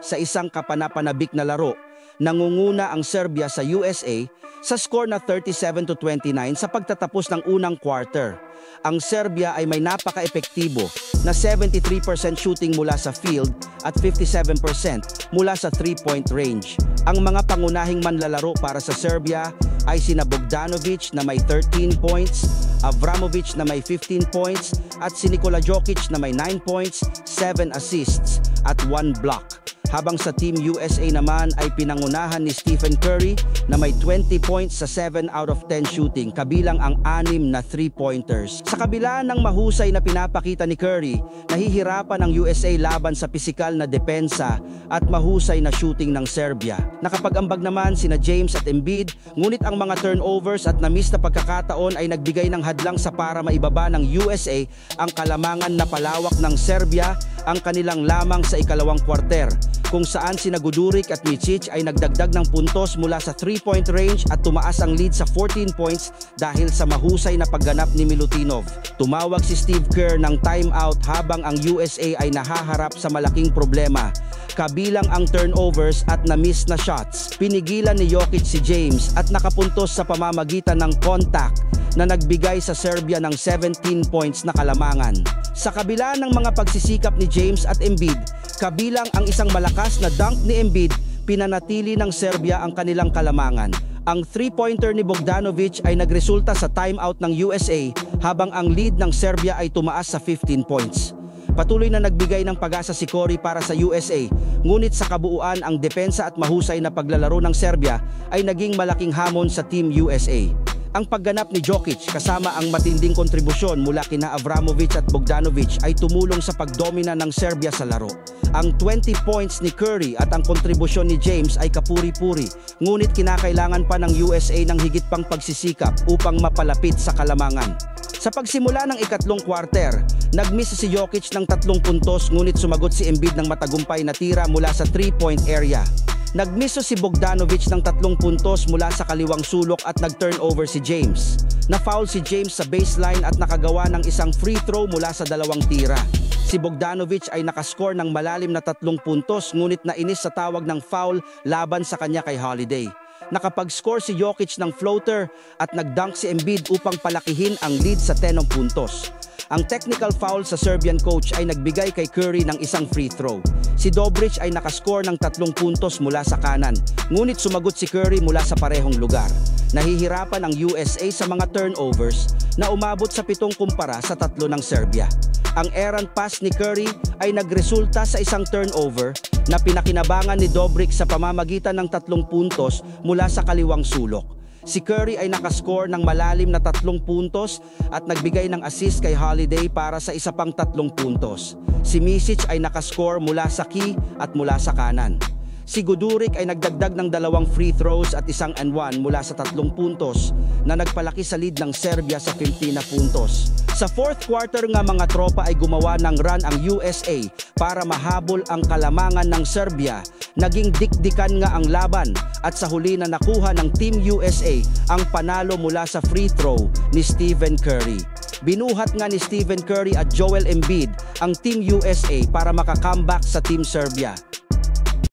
sa isang kapanapanabik na laro. Nangunguna ang Serbia sa USA sa score na 37-29 sa pagtatapos ng unang quarter. Ang Serbia ay may napaka-epektibo na 73% shooting mula sa field at 57% mula sa 3-point range. Ang mga pangunahing manlalaro para sa Serbia ay sina Bogdanovic na may 13 points, Avramovic na may 15 points at si Nikola Jokic na may 9 points, 7 assists at 1 block. Habang sa Team USA naman ay pinangunahan ni Stephen Curry na may 20 points sa 7 out of 10 shooting, kabilang ang 6 na 3-pointers. Sa kabila ng mahusay na pinapakita ni Curry, nahihirapan ang USA laban sa pisikal na depensa at mahusay na shooting ng Serbia. Nakapag-ambag naman sina James at Embiid, ngunit ang mga turnovers at na-miss na pagkakataon ay nagbigay ng hadlang sa para maibaba ng USA ang kalamangan na palawak ng Serbia ang kanilang lamang sa ikalawang kwarter, kung saan sina Guduric at Micic ay nagdagdag ng puntos mula sa 3-point range at tumaas ang lead sa 14 points dahil sa mahusay na pagganap ni Milutinov. Tumawag si Steve Kerr ng timeout habang ang USA ay nahaharap sa malaking problema, kabilang ang turnovers at na-miss na shots. Pinigilan ni Jokic si James at nakapuntos sa pamamagitan ng contact na nagbigay sa Serbia ng 17 points na kalamangan. Sa kabila ng mga pagsisikap ni James at Embiid, kabilang ang isang malakas na dunk ni Embiid, pinanatili ng Serbia ang kanilang kalamangan. Ang 3-pointer ni Bogdanovic ay nagresulta sa timeout ng USA habang ang lead ng Serbia ay tumaas sa 15 points. Patuloy na nagbigay ng pag-asa si Curry para sa USA, ngunit sa kabuuan ang depensa at mahusay na paglalaro ng Serbia ay naging malaking hamon sa Team USA. Ang pagganap ni Jokic kasama ang matinding kontribusyon mula kina Avramovic at Bogdanovic ay tumulong sa pagdomina ng Serbia sa laro. Ang 20 points ni Curry at ang kontribusyon ni James ay kapuri-puri, ngunit kinakailangan pa ng USA ng higit pang pagsisikap upang mapalapit sa kalamangan. Sa pagsimula ng ikatlong quarter, nag-miss si Jokic ng 3 puntos ngunit sumagot si Embiid ng matagumpay na tira mula sa 3-point area. Nagmiso si Bogdanovic ng 3 puntos mula sa kaliwang sulok at nag-turnover si James. Na-foul si James sa baseline at nakagawa ng isang free throw mula sa 2 tira. Si Bogdanovic ay nakascore ng malalim na 3 puntos ngunit nainis sa tawag ng foul laban sa kanya kay Holiday. Nakapag-score si Jokic ng floater at nag-dunk si Embiid upang palakihin ang lead sa 10 puntos. Ang technical foul sa Serbian coach ay nagbigay kay Curry ng isang free throw. Si Dobric ay nakascore ng 3 puntos mula sa kanan, ngunit sumagot si Curry mula sa parehong lugar. Nahihirapan ang USA sa mga turnovers na umabot sa 7 kumpara sa 3 ng Serbia. Ang errant pass ni Curry ay nagresulta sa isang turnover na pinakinabangan ni Dobric sa pamamagitan ng 3 puntos mula sa kaliwang sulok. Si Curry ay nakascore ng malalim na 3 puntos at nagbigay ng assist kay Holiday para sa isa pang 3 puntos. Si Micic ay nakascore mula sa key at mula sa kanan. Si Guduric ay nagdagdag ng 2 free throws at isang and 1 mula sa 3 puntos na nagpalaki sa lead ng Serbia sa 15 na puntos. Sa fourth quarter nga mga tropa ay gumawa ng run ang USA para mahabol ang kalamangan ng Serbia. Naging dikdikan nga ang laban at sa huli na nakuha ng Team USA ang panalo mula sa free throw ni Stephen Curry. Binuhat nga ni Stephen Curry at Joel Embiid ang Team USA para maka-comeback sa Team Serbia.